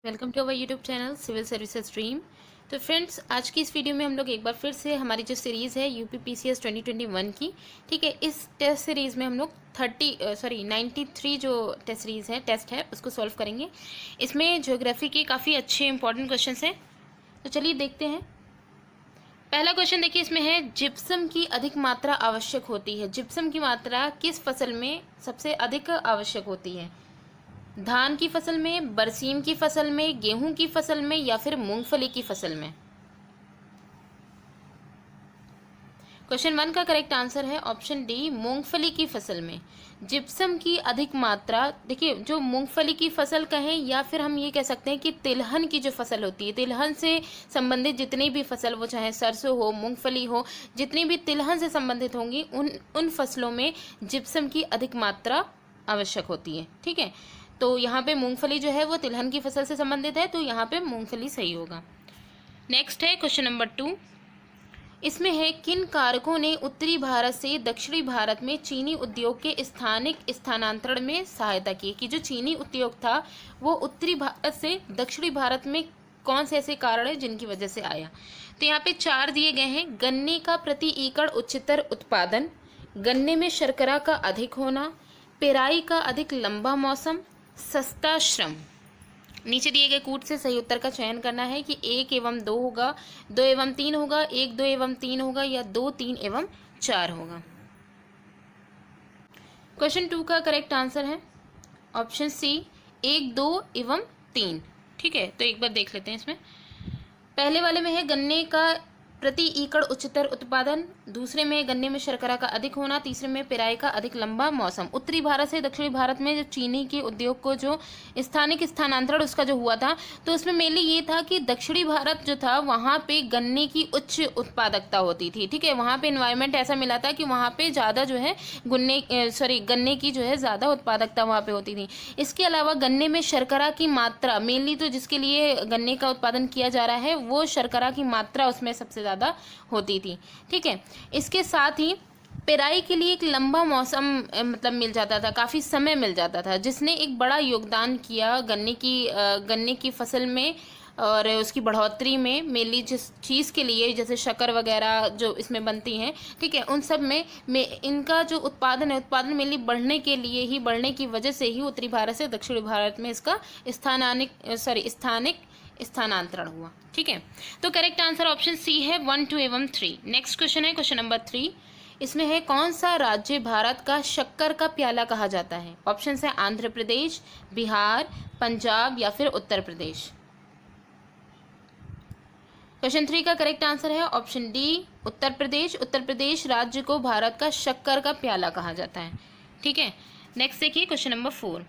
Welcome to our YouTube channel civil services stream. तो friends, आज की इस वीडियो में हम लोग एक बार फिर से हमारी जो सीरीज़ है यूपीपीसीएस 2021 की, ठीक है, इस टेस्ट सीरीज़ में हम लोग 93 जो टेस्ट है उसको सॉल्व करेंगे। इसमें ज्योग्राफी के काफ़ी अच्छे इंपॉर्टेंट क्वेश्चन हैं, तो चलिए देखते हैं। पहला क्वेश्चन देखिए, इसमें है जिप्सम की अधिक मात्रा आवश्यक होती है। जिप्सम की मात्रा किस फसल में सबसे अधिक आवश्यक होती है? धान की फसल में, बरसीम की फसल में, गेहूं की फसल में या फिर मूंगफली की फसल में? क्वेश्चन 1 का करेक्ट आंसर है ऑप्शन डी, मूंगफली की फसल में जिप्सम की अधिक मात्रा। देखिए, जो मूंगफली की फसल कहें या फिर हम ये कह सकते हैं कि तिलहन की जो फसल होती है, तिलहन से संबंधित जितनी भी फसल, वो चाहे सरसों हो, मूंगफली हो, जितनी भी तिलहन से संबंधित होंगी उन फसलों में जिप्सम की अधिक मात्रा आवश्यक होती है। ठीक है, तो यहाँ पे मूंगफली जो है वो तिलहन की फसल से संबंधित है, तो यहाँ पे मूंगफली सही होगा। नेक्स्ट है क्वेश्चन नंबर 2। इसमें है किन कारकों ने उत्तरी भारत से दक्षिणी भारत में चीनी उद्योग के स्थानिक स्थानांतरण में सहायता की? कि जो चीनी उद्योग था वो उत्तरी भारत से दक्षिणी भारत में कौन से ऐसे कारण है जिनकी वजह से आया? तो यहाँ पे 4 दिए गए हैं। गन्ने का प्रति एकड़ उच्चतर उत्पादन, गन्ने में शर्करा का अधिक होना, पेराई का अधिक लंबा मौसम, सस्ता श्रम। नीचे दिए गए कूट से सही उत्तर का चयन करना है कि 1 एवं 2 होगा, 2 एवं 3 होगा, 1 2 एवं 3 होगा या 2 3 एवं 4 होगा। क्वेश्चन 2 का करेक्ट आंसर है ऑप्शन सी, 1 2 एवं 3। ठीक है, तो एक बार देख लेते हैं। इसमें पहले वाले में है गन्ने का प्रति एकड़ उच्चतर उत्पादन, दूसरे में गन्ने में शर्करा का अधिक होना, तीसरे में पेराई का अधिक लंबा मौसम। उत्तरी भारत से दक्षिणी भारत में जो चीनी के उद्योग को जो स्थानिक स्थानांतरण उसका जो हुआ था, तो उसमें मेनली ये था कि दक्षिणी भारत जो था वहाँ पे गन्ने की उच्च उत्पादकता होती थी। ठीक है, वहाँ पे इन्वायरमेंट ऐसा मिला था कि वहाँ पे ज़्यादा जो है गन्ने की जो है ज़्यादा उत्पादकता वहाँ पे होती थी। इसके अलावा गन्ने में शर्करा की मात्रा, मेनली तो जिसके लिए गन्ने का उत्पादन किया जा रहा है वो शर्करा की मात्रा उसमें सबसे ज़्यादा होती थी। ठीक है, इसके साथ ही पेराई के लिए एक लंबा मौसम मतलब मिल जाता था, काफ़ी समय मिल जाता था, जिसने एक बड़ा योगदान किया गन्ने की फसल में और उसकी बढ़ोतरी में। मेनली जिस चीज़ के लिए, जैसे शक्कर वगैरह जो इसमें बनती हैं, ठीक है, उन सब में इनका जो उत्पादन है, उत्पादन मेनली बढ़ने की वजह से ही उत्तरी भारत से दक्षिणी भारत में इसका स्थानिक स्थानांतरण हुआ। ठीक है, तो करेक्ट आंसर ऑप्शन सी है 1 2 एवं 3। नेक्स्ट क्वेश्चन है क्वेश्चन नंबर 3। इसमें है कौन सा राज्य भारत का शक्कर का प्याला कहा जाता है? ऑप्शन है आंध्र प्रदेश, बिहार, पंजाब या फिर उत्तर प्रदेश। क्वेश्चन 3 का करेक्ट आंसर है ऑप्शन डी, उत्तर प्रदेश। उत्तर प्रदेश राज्य को भारत का शक्कर का प्याला कहा जाता है। ठीक है, नेक्स्ट देखिए क्वेश्चन नंबर 4।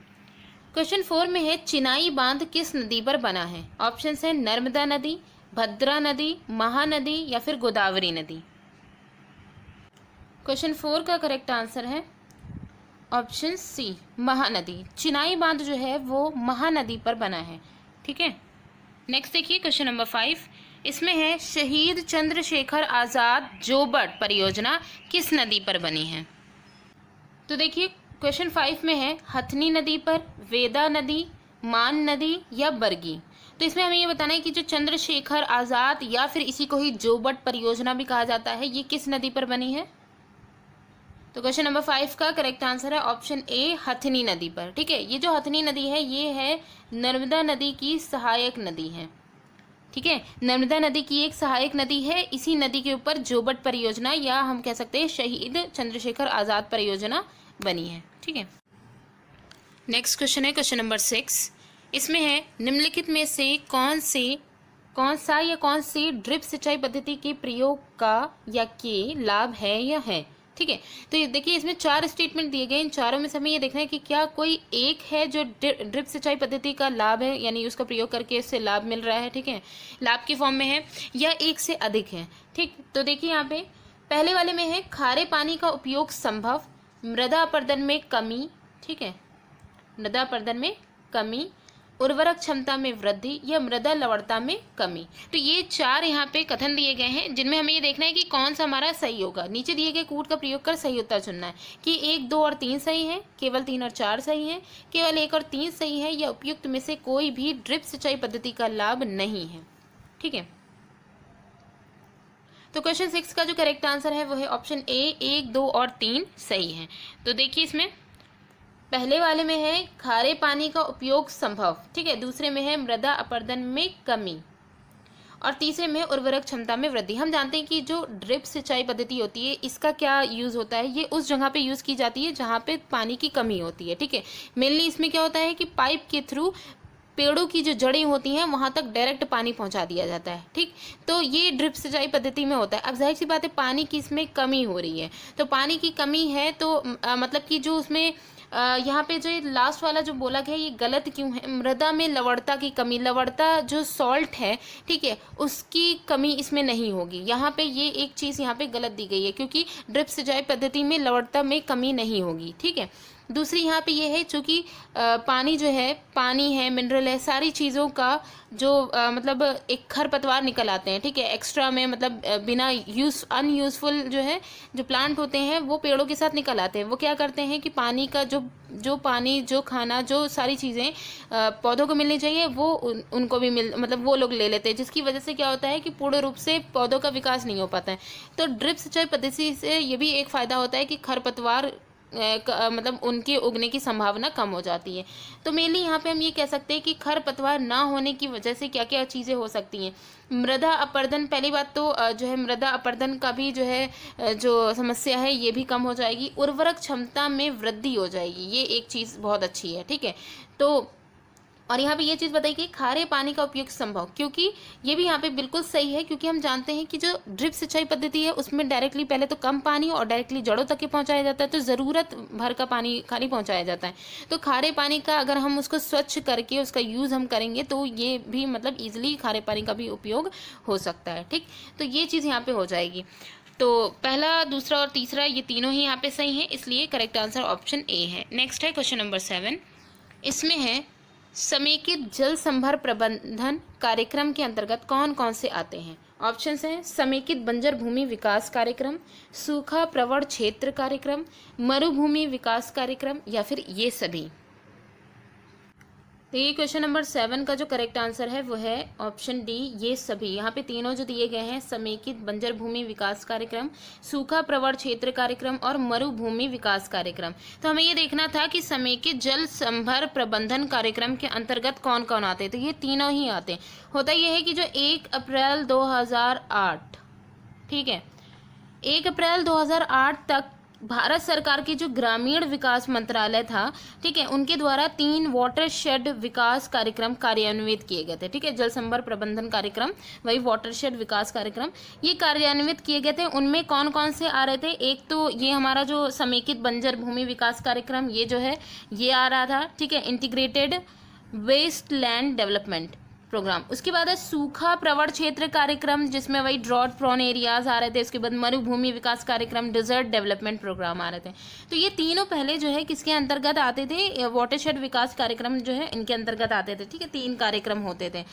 क्वेश्चन 4 में है चिनाई बांध किस नदी पर बना है? ऑप्शन है नर्मदा नदी, भद्रा नदी, महानदी या फिर गोदावरी नदी। क्वेश्चन 4 का करेक्ट आंसर है ऑप्शन सी, महानदी। चिनाई बांध जो है वो महानदी पर बना है। ठीक है, नेक्स्ट देखिए क्वेश्चन नंबर 5। इसमें है शहीद चंद्रशेखर आज़ाद जोबट परियोजना किस नदी पर बनी है? तो देखिए क्वेश्चन 5 में है हथनी नदी पर, वेदा नदी, मान नदी या बरगी। तो इसमें हमें ये बताना है कि जो चंद्रशेखर आज़ाद या फिर इसी को ही जोबट परियोजना भी कहा जाता है, ये किस नदी पर बनी है? तो क्वेश्चन नंबर 5 का करेक्ट आंसर है ऑप्शन ए, हथनी नदी पर। ठीक है, ये जो हथनी नदी है ये है नर्मदा नदी की सहायक नदी है। ठीक है, नर्मदा नदी की एक सहायक नदी है। इसी नदी के ऊपर जोबट परियोजना या हम कह सकते हैं शहीद चंद्रशेखर आज़ाद परियोजना बनी है। ठीक है, नेक्स्ट क्वेश्चन है क्वेश्चन नंबर 6। इसमें है निम्नलिखित में से कौन सी ड्रिप सिंचाई पद्धति के प्रयोग का या के लाभ है या है? ठीक है, तो ये देखिए इसमें 4 स्टेटमेंट दिए गए। इन चारों में से हमें ये देखना है कि क्या कोई एक है जो ड्रिप सिंचाई पद्धति का लाभ है, यानी उसका प्रयोग करके इससे लाभ मिल रहा है, ठीक है, लाभ की फॉर्म में है, या एक से अधिक है। ठीक, तो देखिए यहाँ पे पहले वाले में है खारे पानी का उपयोग संभव, मृदा अपरदन में कमी, ठीक है, मृदा अपरदन में कमी, उर्वरक क्षमता में वृद्धि या मृदा लवणता में कमी। तो ये 4 यहाँ पे कथन दिए गए हैं जिनमें हमें ये देखना है कि कौन सा हमारा सही होगा। नीचे दिए गए कूट का प्रयोग कर सही उत्तर चुनना है कि 1, 2 और 3 सही है, केवल 3 और 4 सही है, केवल 1 और 3 सही है, या उपयुक्त में से कोई भी ड्रिप सिंचाई पद्धति का लाभ नहीं है। ठीक है, तो क्वेश्चन 6 का जो करेक्ट आंसर है वो है ऑप्शन ए, 1, 2 और 3 सही है। तो देखिए इसमें पहले वाले में है खारे पानी का उपयोग संभव, ठीक है, दूसरे में है मृदा अपरदन में कमी, और तीसरे में उर्वरक क्षमता में वृद्धि। हम जानते हैं कि जो ड्रिप सिंचाई पद्धति होती है इसका क्या यूज़ होता है, ये उस जगह पे यूज़ की जाती है जहाँ पे पानी की कमी होती है। ठीक है, मेनली इसमें क्या होता है कि पाइप के थ्रू पेड़ों की जो जड़ें होती हैं वहाँ तक डायरेक्ट पानी पहुँचा दिया जाता है। ठीक, तो ये ड्रिप सिंचाई पद्धति में होता है। अब जाहिर सी बात है पानी की इसमें कमी हो रही है, तो पानी की कमी है तो मतलब कि जो उसमें यहाँ पे जो लास्ट वाला जो बोला गया ये गलत क्यों है, मृदा में लवणता की कमी, लवणता जो सॉल्ट है, ठीक है, उसकी कमी इसमें नहीं होगी। यहाँ पे ये एक चीज़ यहाँ पे गलत दी गई है क्योंकि ड्रिप सिंचाई पद्धति में लवणता में कमी नहीं होगी। ठीक है, दूसरी यहाँ पे ये है चूँकि पानी जो है, पानी है, मिनरल है, सारी चीज़ों का जो मतलब एक खरपतवार निकल आते हैं। ठीक है, एक्स्ट्रा में मतलब बिना अनयूजफुल जो है जो प्लांट होते हैं वो पेड़ों के साथ निकल आते हैं। वो क्या करते हैं कि पानी का जो पानी, जो खाना, जो सारी चीज़ें पौधों को मिलनी चाहिए वो उनको भी मतलब वो लोग ले लेते हैं, जिसकी वजह से क्या होता है कि पूर्ण रूप से पौधों का विकास नहीं हो पाता है। तो ड्रिप सिंचाई पद्धति से ये भी एक फ़ायदा होता है कि खरपतवार मतलब उनके उगने की संभावना कम हो जाती है। तो मेनली यहाँ पे हम ये कह सकते हैं कि खरपतवार ना होने की वजह से क्या क्या चीज़ें हो सकती हैं। मृदा अपरदन, पहली बात तो जो है मृदा अपरदन का भी जो है जो समस्या है ये भी कम हो जाएगी। उर्वरक क्षमता में वृद्धि हो जाएगी, ये एक चीज़ बहुत अच्छी है। ठीक है, तो और यहाँ पे ये चीज़ बताई कि खारे पानी का उपयोग संभव, क्योंकि ये भी यहाँ पे बिल्कुल सही है, क्योंकि हम जानते हैं कि जो ड्रिप सिंचाई पद्धति है उसमें डायरेक्टली पहले तो कम पानी और डायरेक्टली जड़ों तक के पहुँचाया जाता है, तो ज़रूरत भर का पानी खाली पहुँचाया जाता है। तो खारे पानी का अगर हम उसको स्वच्छ करके उसका यूज़ हम करेंगे तो ये भी मतलब ईजिली खारे पानी का भी उपयोग हो सकता है। ठीक, तो ये चीज़ यहाँ पर हो जाएगी। तो पहला, दूसरा और तीसरा ये तीनों ही यहाँ पे सही हैं, इसलिए करेक्ट आंसर ऑप्शन ए है। नेक्स्ट है क्वेश्चन नंबर 7, इसमें है समेकित जल संभर प्रबंधन कार्यक्रम के अंतर्गत कौन कौन से आते हैं। ऑप्शंस हैं समेकित बंजर भूमि विकास कार्यक्रम, सूखा प्रवण क्षेत्र कार्यक्रम, मरुभूमि विकास कार्यक्रम, या फिर ये सभी। तो ये क्वेश्चन नंबर 7 का जो करेक्ट आंसर है वो है ऑप्शन डी, ये सभी। यहाँ पे तीनों जो दिए गए हैं समेकित बंजर भूमि विकास कार्यक्रम, सूखा प्रवण क्षेत्र कार्यक्रम और मरुभूमि विकास कार्यक्रम। तो हमें ये देखना था कि समेकित जल संभर प्रबंधन कार्यक्रम के अंतर्गत कौन कौन आते हैं। तो ये तीनों ही आते हैं। होता ये है कि जो 1 अप्रैल 2008, ठीक है, 1 अप्रैल 2008 तक भारत सरकार की जो ग्रामीण विकास मंत्रालय था, ठीक है, उनके द्वारा 3 वाटरशेड विकास कार्यक्रम कार्यान्वित किए गए थे। ठीक है, जल संभर प्रबंधन कार्यक्रम, वही वाटरशेड विकास कार्यक्रम, ये कार्यान्वित किए गए थे। उनमें कौन कौन से आ रहे थे, एक तो ये हमारा जो समेकित बंजर भूमि विकास कार्यक्रम, ये जो है ये आ रहा था। ठीक है, integrated wasteland development programme. उसके बाद है सूखा प्रवण क्षेत्र कार्यक्रम, जिसमें वही ड्रॉट प्रोन एरियाज आ रहे थे। उसके बाद मरुभूमि विकास कार्यक्रम, डिजर्ट डेवलपमेंट प्रोग्राम आ रहे थे। तो ये तीनों पहले जो है किसके अंतर्गत आते थे, वाटरशेड विकास कार्यक्रम जो है इनके अंतर्गत आते थे। ठीक है, 3 कार्यक्रम होते थे।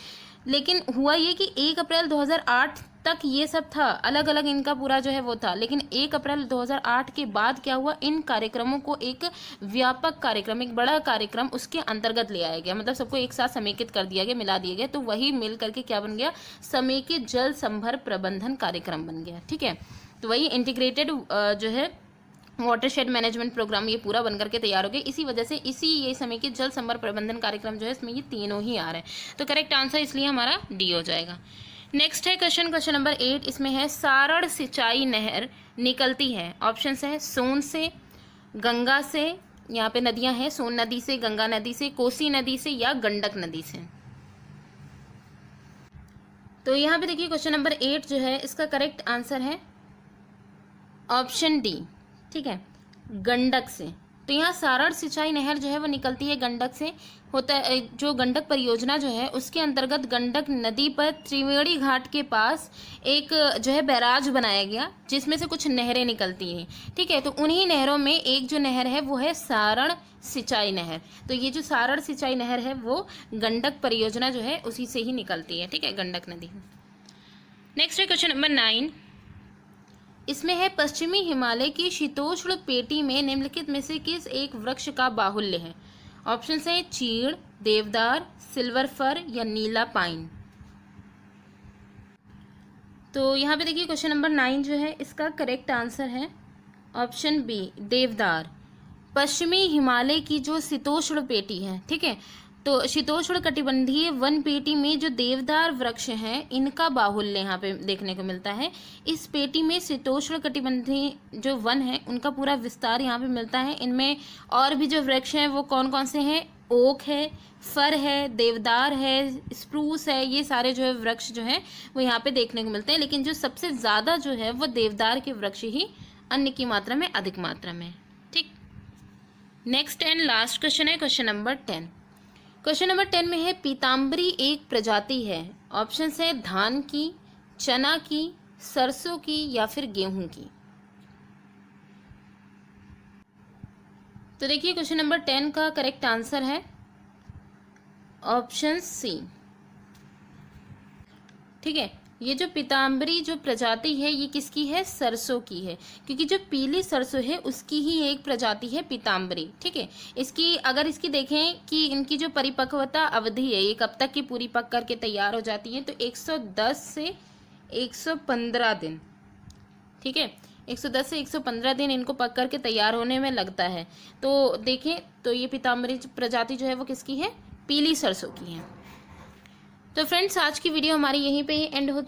लेकिन हुआ ये कि 1 अप्रैल 2008 तक ये सब था, अलग अलग इनका पूरा जो है वो था। लेकिन 1 अप्रैल 2008 के बाद क्या हुआ, इन कार्यक्रमों को एक व्यापक कार्यक्रम, एक बड़ा कार्यक्रम उसके अंतर्गत ले आया गया। मतलब सबको एक साथ समेकित कर दिया गया, मिला दिया गया। तो वही मिल करके क्या बन गया, समेकित जल संभर प्रबंधन कार्यक्रम बन गया। ठीक है, तो वही इंटीग्रेटेड जो है वाटरशेड मैनेजमेंट प्रोग्राम ये पूरा बनकर के तैयार हो गया। इसी वजह से ये समेकित जल संभर प्रबंधन कार्यक्रम जो है इसमें ये तीनों ही आ रहे हैं। तो करेक्ट आंसर इसलिए हमारा डी हो जाएगा। नेक्स्ट है क्वेश्चन नंबर 8, इसमें है सारण सिंचाई नहर निकलती है। ऑप्शंस है सोन से, गंगा से, यहाँ पे नदियां हैं, सोन नदी से, गंगा नदी से, कोसी नदी से, या गंडक नदी से। तो यहाँ पे देखिए क्वेश्चन नंबर 8 जो है इसका करेक्ट आंसर है ऑप्शन डी। ठीक है, गंडक से। तो यहाँ सारण सिंचाई नहर जो है वो निकलती है गंडक से, होता है जो गंडक परियोजना जो है उसके अंतर्गत गंडक नदी पर त्रिवेणी घाट के पास एक जो है बैराज बनाया गया जिसमें से कुछ नहरें निकलती हैं। ठीक है, तो उन्हीं नहरों में एक जो नहर है वो है सारण सिंचाई नहर। तो ये जो सारण सिंचाई नहर है वो गंडक परियोजना जो है उसी से ही निकलती है। ठीक है, गंडक नदी। नेक्स्ट है क्वेश्चन नंबर 9। इसमें है पश्चिमी हिमालय की शीतोष्ण पेटी में निम्नलिखित में से किस एक वृक्ष का बाहुल्य है? ऑप्शन है चीड़, देवदार, सिल्वर फर या नीला पाइन। तो यहाँ पे देखिए क्वेश्चन नंबर 9 जो है इसका करेक्ट आंसर है ऑप्शन बी, देवदार। पश्चिमी हिमालय की जो शीतोष्ण पेटी है, ठीक है, तो शीतोष्ण कटिबंधीय वन पेटी में जो देवदार वृक्ष हैं इनका बाहुल्य यहाँ पे देखने को मिलता है। इस पेटी में शीतोष्ण कटिबंधीय जो वन है उनका पूरा विस्तार यहाँ पे मिलता है। इनमें और भी जो वृक्ष हैं वो कौन कौन से हैं? ओक है, फर है, देवदार है, स्प्रूस है, ये सारे जो है वृक्ष जो हैं वो यहाँ पे देखने को मिलते हैं। लेकिन जो सबसे ज़्यादा जो है वो देवदार के वृक्ष ही अन्य की मात्रा में अधिक मात्रा में। ठीक, नेक्स्ट एंड लास्ट क्वेश्चन है क्वेश्चन नंबर 10। क्वेश्चन नंबर 10 में है पीताम्बरी एक प्रजाति है। ऑप्शन है धान की, चना की, सरसों की या फिर गेहूं की। तो देखिए क्वेश्चन नंबर 10 का करेक्ट आंसर है ऑप्शन सी। ठीक है, ये जो पीताम्बरी जो प्रजाति है ये किसकी है? सरसों की है, क्योंकि जो पीली सरसों है उसकी ही एक प्रजाति है पीताम्बरी। ठीक है, इसकी अगर इसकी देखें कि इनकी जो परिपक्वता अवधि है ये कब तक की पूरी पक करके तैयार हो जाती है, तो 110 से 115 दिन। ठीक है, 110 से 115 दिन इनको पक करके तैयार होने में लगता है। तो देखें तो ये पीताम्बरी प्रजाति जो है वो किसकी है? पीली सरसों की है। तो फ्रेंड्स आज की वीडियो हमारी यहीं पे ही एंड होती है।